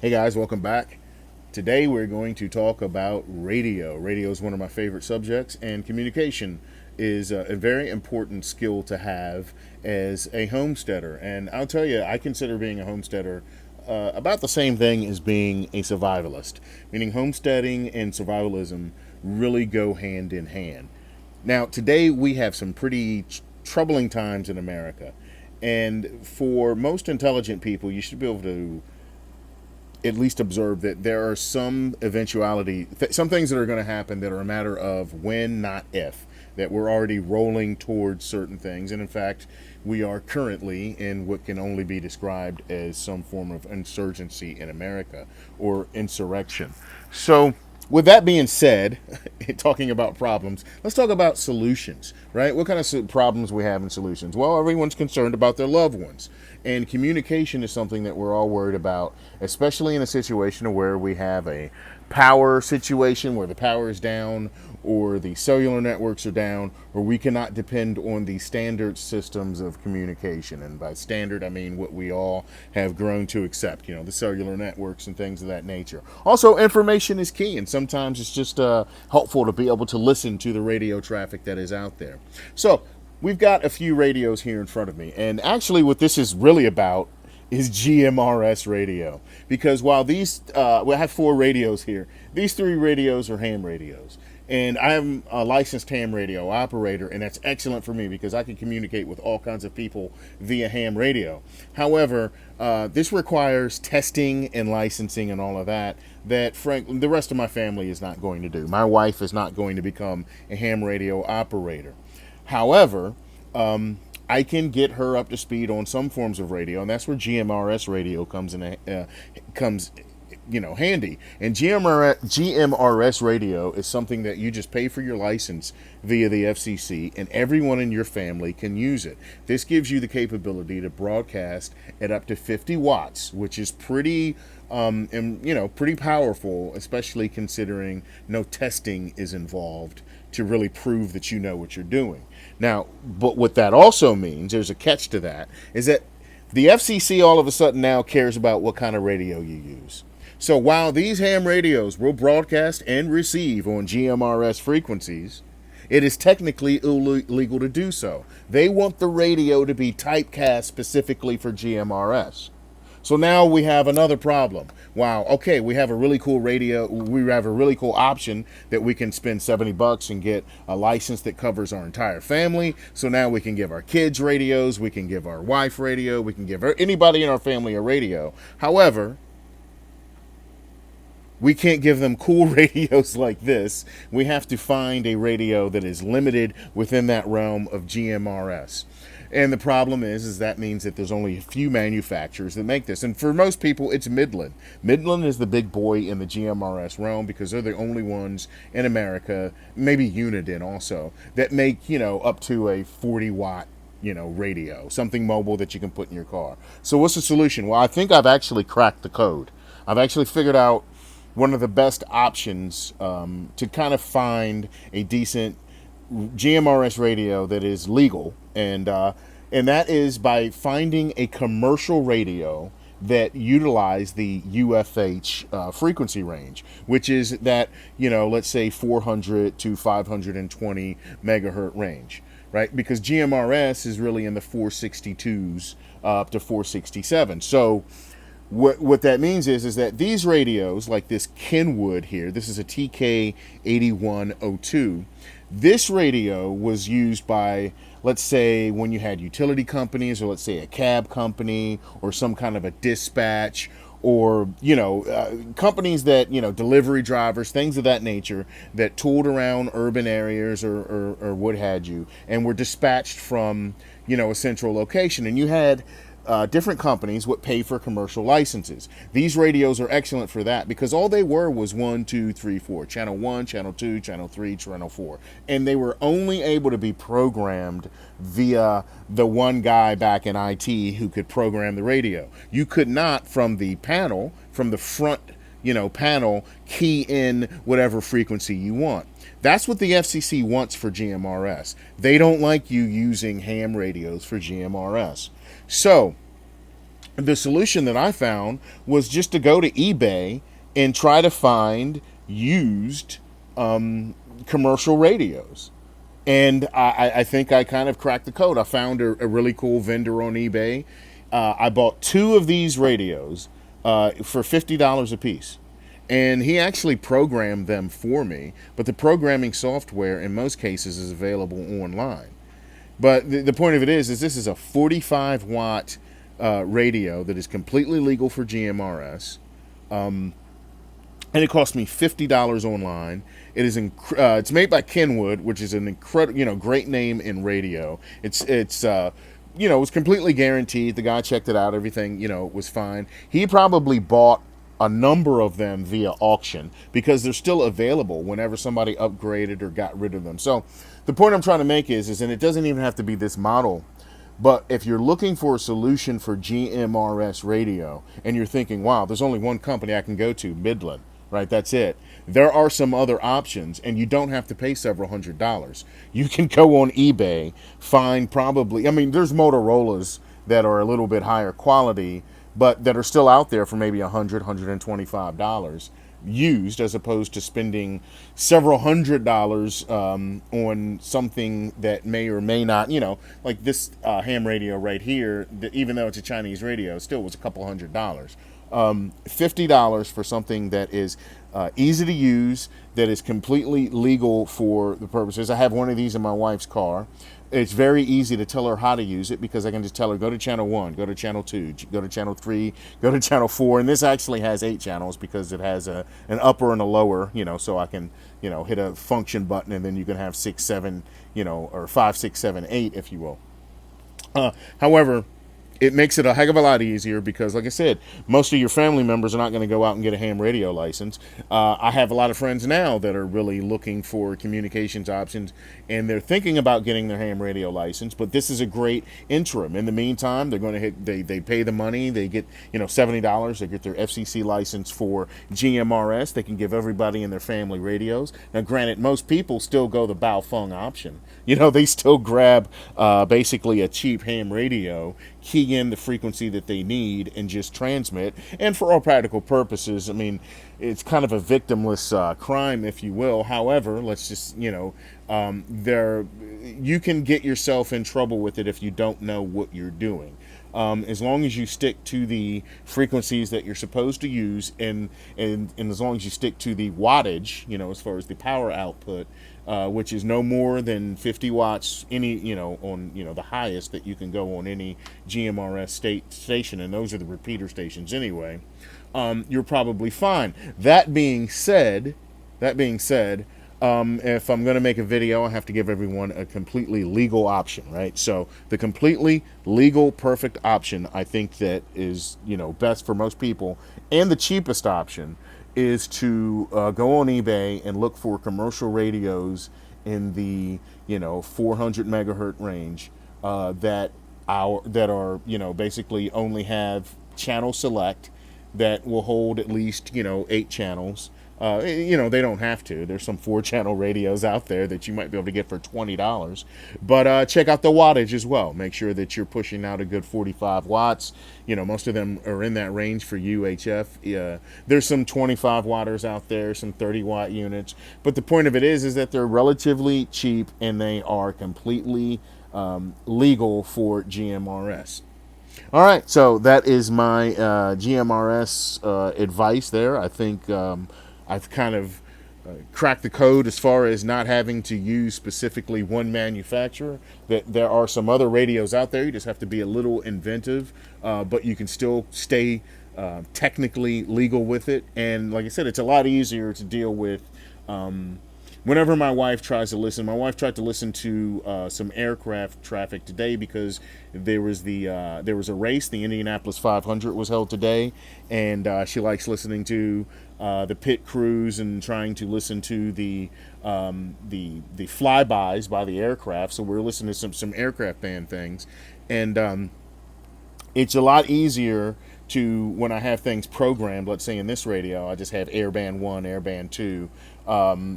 Hey guys, welcome back. Today we're going to talk about radio. Radio is one of my favorite subjects, and communication is a very important skill to have as a homesteader. And I'll tell you, I consider being a homesteader about the same thing as being a survivalist, meaning homesteading and survivalism really go hand in hand. Now, today we have some pretty troubling times in America. And for most intelligent people, you should be able to at least observe that there are some some things that are going to happen that are a matter of when, not if. That we're already rolling towards certain things, and in fact, we are currently in what can only be described as some form of insurgency in America or insurrection. So, with that being said, talking about problems, let's talk about solutions, right? What kind of problems we have and solutions? Well, everyone's concerned about their loved ones. And communication is something that we're all worried about, especially in a situation where we have a power situation where the power is down or the cellular networks are down, or we cannot depend on the standard systems of communication. And by standard, I mean what we all have grown to accept, the cellular networks and things of that nature. Also, information is key, and sometimes it's just helpful to be able to listen to the radio traffic that is out there. So, we've got a few radios here in front of me, and actually, what this is really about is GMRS radio. Because while we have four radios here, these three radios are ham radios. And I'm a licensed ham radio operator, and that's excellent for me because I can communicate with all kinds of people via ham radio. However, this requires testing and licensing and all of that, frankly, the rest of my family is not going to do. My wife is not going to become a ham radio operator. However, I can get her up to speed on some forms of radio, and that's where GMRS radio comes handy. And GMRS radio is something that you just pay for your license via the FCC, and everyone in your family can use it. This gives you the capability to broadcast at up to 50 watts, which is pretty pretty powerful, especially considering no testing is involved to really prove that you know what you're doing. Now, but what that also means, there's a catch to that, is that the FCC all of a sudden now cares about what kind of radio you use. So while these ham radios will broadcast and receive on GMRS frequencies, it is technically illegal to do so. They want the radio to be typecast specifically for GMRS. So now we have another problem. Wow, okay, we have a really cool radio. We have a really cool option that we can spend $70 and get a license that covers our entire family. So now we can give our kids radios, we can give our wife radio, we can give anybody in our family a radio. However, we can't give them cool radios like this. We have to find a radio that is limited within that realm of GMRS. And the problem is that means that there's only a few manufacturers that make this. And for most people, it's Midland. Midland is the big boy in the GMRS realm because they're the only ones in America, maybe Uniden also, that make, up to a 40 watt radio, something mobile that you can put in your car. So what's the solution? Well, I think I've actually cracked the code. I've actually figured out one of the best options to kind of find a decent GMRS radio that is legal, and that is by finding a commercial radio that utilize the UFH frequency range, which is that let's say 400 to 520 megahertz range, right? Because GMRS is really in the 462s up to 467. So what that means is that these radios, like this Kenwood here, this is a TK8102. This radio was used by, let's say, when you had utility companies, or let's say a cab company, or some kind of a dispatch, or companies that delivery drivers, things of that nature, that tooled around urban areas or what had you, and were dispatched from a central location, and you had different companies would pay for commercial licenses. These radios are excellent for that because all they were was 1, 2, 3, 4, channel 1, channel 2, channel 3, channel 4, and they were only able to be programmed via the one guy back in IT who could program the radio. You could not, from the panel, from the front panel, key in whatever frequency you want. That's what the FCC wants for GMRS. They don't like you using ham radios for GMRS. So the solution that I found was just to go to eBay and try to find used commercial radios. And I think I kind of cracked the code. I found a really cool vendor on eBay. I bought two of these radios for $50 a piece. And he actually programmed them for me, but the programming software in most cases is available online. But the point of it is this is a 45 watt radio that is completely legal for GMRS, and it cost me $50 online. It's made by Kenwood, which is an incredible, great name in radio. It's completely guaranteed. The guy checked it out. Everything, was fine. He probably bought a number of them via auction because they're still available whenever somebody upgraded or got rid of them. So the point I'm trying to make is, and it doesn't even have to be this model, but if you're looking for a solution for GMRS radio and you're thinking, wow, there's only one company I can go to, Midland, right? That's it. There are some other options, and you don't have to pay several $100s. You can go on eBay, find there's Motorola's that are a little bit higher quality, but that are still out there for maybe $125 used, as opposed to spending several $100s on something that may or may not, like this ham radio right here, that even though it's a Chinese radio, still was a couple $100s. $50 for something that is easy to use, that is completely legal for the purposes. I have one of these in my wife's car. It's very easy to tell her how to use it because I can just tell her, go to channel 1, go to channel 2, go to channel 3, go to channel 4. And this actually has 8 channels because it has an upper and a lower, so I can, hit a function button and then you can have 6, 7, or 5, 6, 7, 8, if you will. However, it makes it a heck of a lot easier because, like I said, most of your family members are not going to go out and get a ham radio license. I have a lot of friends now that are really looking for communications options, and they're thinking about getting their ham radio license, but this is a great interim. In the meantime, they're going to they pay the money, they get, $70, they get their FCC license for GMRS, they can give everybody in their family radios. Now, granted, most people still go the Baofeng option. They still grab basically a cheap ham radio, key in the frequency that they need, and just transmit. And for all practical purposes, it's kind of a victimless crime, if you will. However, let's just, you can get yourself in trouble with it if you don't know what you're doing. As long as you stick to the frequencies that you're supposed to use, and as long as you stick to the wattage, as far as the power output, which is no more than 50 watts, on the highest that you can go on any GMRS station, and those are the repeater stations anyway, you're probably fine. That being said, if I'm going to make a video, I have to give everyone a completely legal option, right? So the completely legal, perfect option, I think that is, best for most people, and the cheapest option is to go on eBay and look for commercial radios in the 400 megahertz range that are basically only have channel select, that will hold at least 8 channels. They don't have to. There's some 4-channel radios out there that you might be able to get for $20. But check out the wattage as well. Make sure that you're pushing out a good 45 watts. Most of them are in that range for UHF. There's some 25 watters out there, some 30 watt units. But the point of it is that they're relatively cheap and they are completely legal for GMRS. All right, so that is my GMRS advice there. I think I've kind of cracked the code as far as not having to use specifically one manufacturer. That there are some other radios out there. You just have to be a little inventive, but you can still stay technically legal with it. And like I said, it's a lot easier to deal with. Whenever my wife tried to listen to some aircraft traffic today because there was a race. The Indianapolis 500 was held today, and she likes listening to the pit crews and trying to listen to the flybys by the aircraft. So we're listening to some aircraft band things, and it's a lot easier to, when I have things programmed, let's say in this radio, I just have airband 1, airband 2,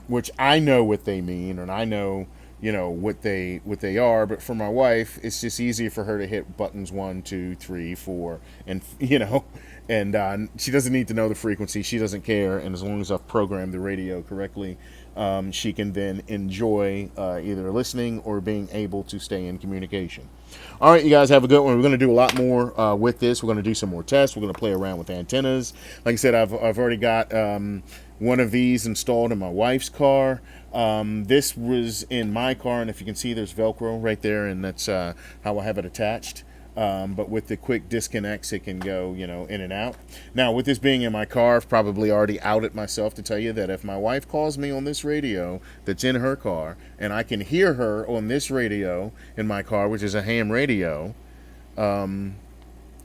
which I know what they mean, and I know, what they are. But for my wife, it's just easier for her to hit buttons 1, 2, 3, 4, and and she doesn't need to know the frequency. She doesn't care, and as long as I've programmed the radio correctly, she can then enjoy either listening or being able to stay in communication. All right, you guys have a good one. We're going to do a lot more with this. We're going to do some more tests. We're going to play around with antennas. Like I said, I've already got one of these installed in my wife's car. This was in my car, and if you can see, there's Velcro right there, and that's how I have it attached. But with the quick disconnects, it can go, in and out. Now, with this being in my car, I've probably already outed myself to tell you that if my wife calls me on this radio that's in her car, and I can hear her on this radio in my car, which is a ham radio,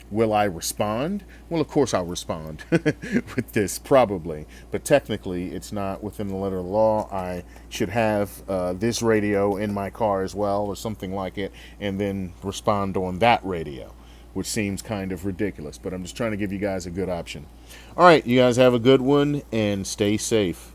will I respond? Well, of course I'll respond with this, probably. But technically, it's not within the letter of the law. I should have this radio in my car as well, or something like it, and then respond on that radio, which seems kind of ridiculous. But I'm just trying to give you guys a good option. All right, you guys have a good one, and stay safe.